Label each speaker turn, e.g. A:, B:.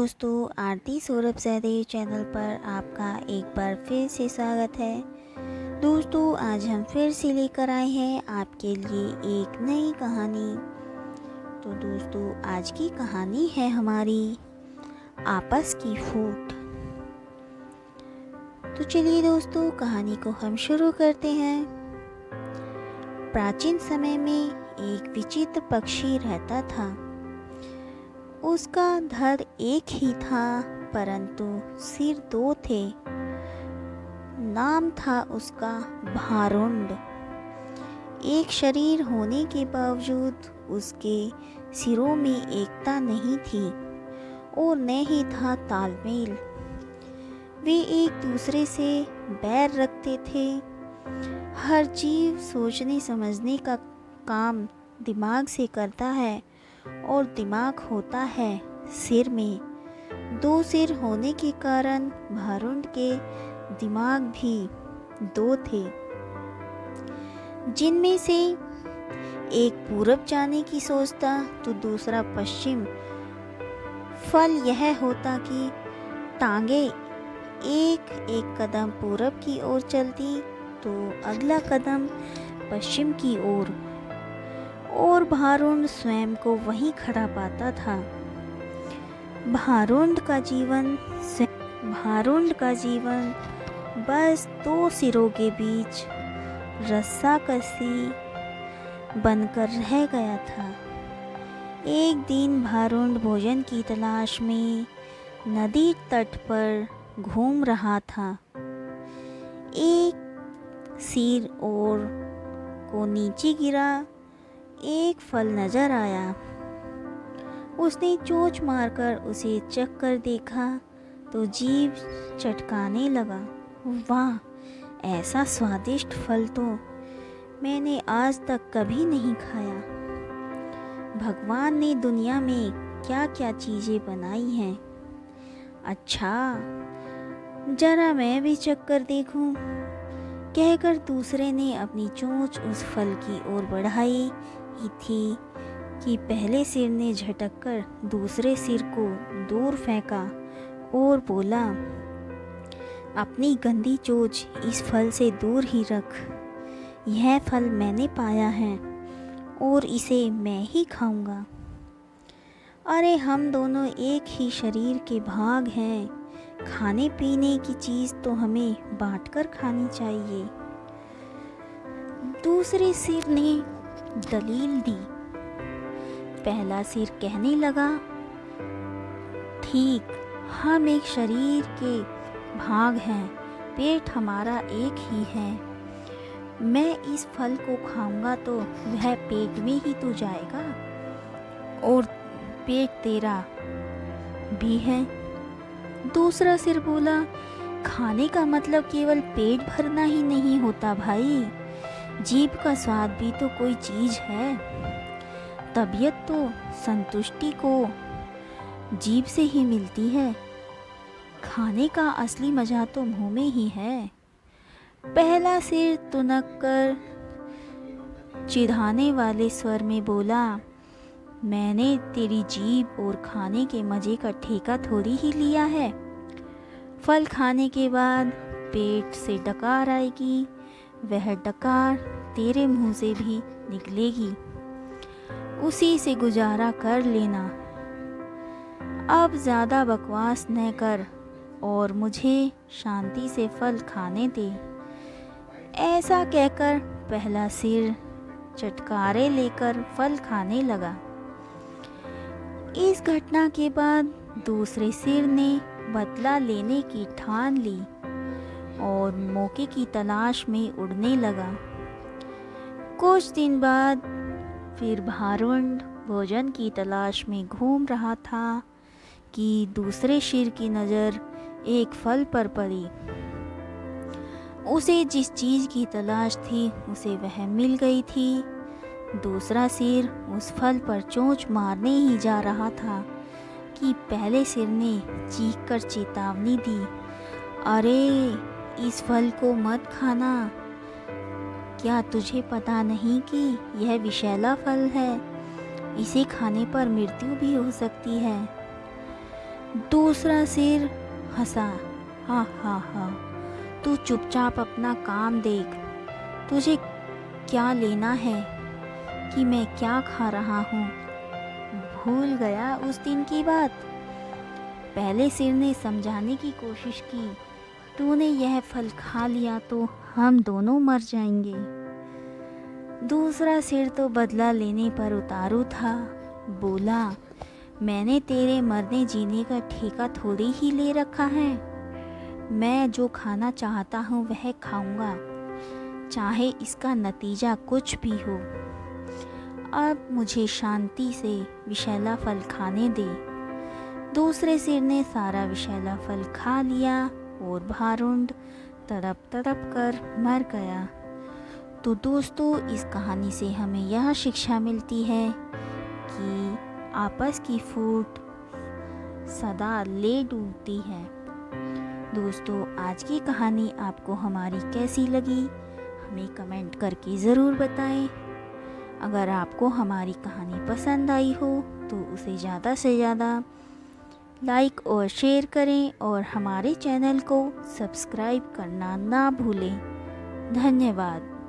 A: दोस्तों, आरती सौरभ सहदेव चैनल पर आपका एक बार फिर से स्वागत है। दोस्तों, आज हम फिर से लेकर आए हैं आपके लिए एक नई कहानी। तो दोस्तों, आज की कहानी है हमारी आपस की फूट। तो चलिए दोस्तों, कहानी को हम शुरू करते हैं। प्राचीन समय में एक विचित्र पक्षी रहता था। उसका धड़ एक ही था, परंतु सिर दो थे। नाम था उसका भारुंड। एक शरीर होने के बावजूद उसके सिरों में एकता नहीं थी और न ही था तालमेल। वे एक दूसरे से बैर रखते थे। हर जीव सोचने समझने का काम दिमाग से करता है और दिमाग होता है सिर में। दो सिर होने के कारण भारुंड के दिमाग भी दो थे, जिनमें से एक पूरब जाने की सोचता तो दूसरा पश्चिम। फल यह होता कि टांगे एक एक कदम पूरब की ओर चलती तो अगला कदम पश्चिम की ओर, और भारुंड स्वयं को वहीं खड़ा पाता था। भारुंड का जीवन बस दो सिरों के बीच रस्साकसी बनकर रह गया था। एक दिन भारुंड भोजन की तलाश में नदी तट पर घूम रहा था। एक सिर और को नीचे गिरा एक फल नजर आया। उसने चोंच मारकर उसे चख कर देखा तो जीभ चटकाने लगा। वाह, ऐसा स्वादिष्ट फल तो मैंने आज तक कभी नहीं खाया। भगवान ने दुनिया में क्या क्या चीजें बनाई हैं। अच्छा, जरा मैं भी चख कर देखूं, कहकर दूसरे ने अपनी चोंच उस फल की ओर बढ़ाई ही थी कि पहले सिर ने झटक कर दूसरे सिर को दूर फेंका और बोला, अपनी गंदी चोंच इस फल से दूर ही रख। यह फल मैंने पाया है और इसे मैं ही खाऊंगा। अरे, हम दोनों एक ही शरीर के भाग हैं। खाने पीने की चीज तो हमें बांटकर खानी चाहिए। दूसरे सिर ने दलील दी। पहला सिर कहने लगा, ठीक, हम एक शरीर के भाग हैं, पेट हमारा एक ही है। मैं इस फल को खाऊंगा तो वह पेट में ही तो जाएगा और पेट तेरा भी है। दूसरा सिर बोला, खाने का मतलब केवल पेट भरना ही नहीं होता भाई, जीभ का स्वाद भी तो कोई चीज है। तबीयत तो संतुष्टि को जीभ से ही मिलती है। खाने का असली मजा तो मुंह में ही है। पहला सिर तुनक कर चिढ़ाने वाले स्वर में बोला, मैंने तेरी जीभ और खाने के मजे का ठेका थोड़ी ही लिया है। फल खाने के बाद पेट से डकार आएगी, वह डकार तेरे मुंह से भी निकलेगी, उसी से गुजारा कर लेना। अब ज़्यादा बकवास न कर और मुझे शांति से फल खाने दे। ऐसा कहकर पहला सिर चटकारे लेकर फल खाने लगा। इस घटना के बाद दूसरे सिर ने बदला लेने की ठान ली और मौके की तलाश में उड़ने लगा। कुछ दिन बाद फिर भारुंड भोजन की तलाश में घूम रहा था कि दूसरे सिर की नज़र एक फल पर पड़ी। उसे जिस चीज़ की तलाश थी उसे वह मिल गई थी। दूसरा सिर उस फल पर चोंच मारने ही जा रहा था कि पहले सिर ने चीख कर चेतावनी दी, अरे, इस फल को मत खाना। क्या तुझे पता नहीं कि यह विषैला फल है? इसे खाने पर मृत्यु भी हो सकती है। दूसरा शेर हंसा, हा हा हा, तू चुपचाप अपना काम देख, तुझे क्या लेना है कि मैं क्या खा रहा हूँ। भूल गया उस दिन की बात। पहले शेर ने समझाने की कोशिश की, तूने यह फल खा लिया तो हम दोनों मर जाएंगे। दूसरा शेर तो बदला लेने पर उतारू था। बोला, मैंने तेरे मरने जीने का ठेका थोड़ी ही ले रखा है। मैं जो खाना चाहता हूँ वह खाऊंगा, चाहे इसका नतीजा कुछ भी हो। अब मुझे शांति से विषैला फल खाने दे। दूसरे शेर ने सारा विषैला फल खा लिया और भारुंड तड़प तड़प कर मर गया। तो दोस्तों, इस कहानी से हमें यह शिक्षा मिलती है कि आपस की फूट सदा ले डूबती है। दोस्तों, आज की कहानी आपको हमारी कैसी लगी हमें कमेंट करके ज़रूर बताएं। अगर आपको हमारी कहानी पसंद आई हो तो उसे ज़्यादा से ज़्यादा लाइक और शेयर करें और हमारे चैनल को सब्सक्राइब करना ना भूलें। धन्यवाद।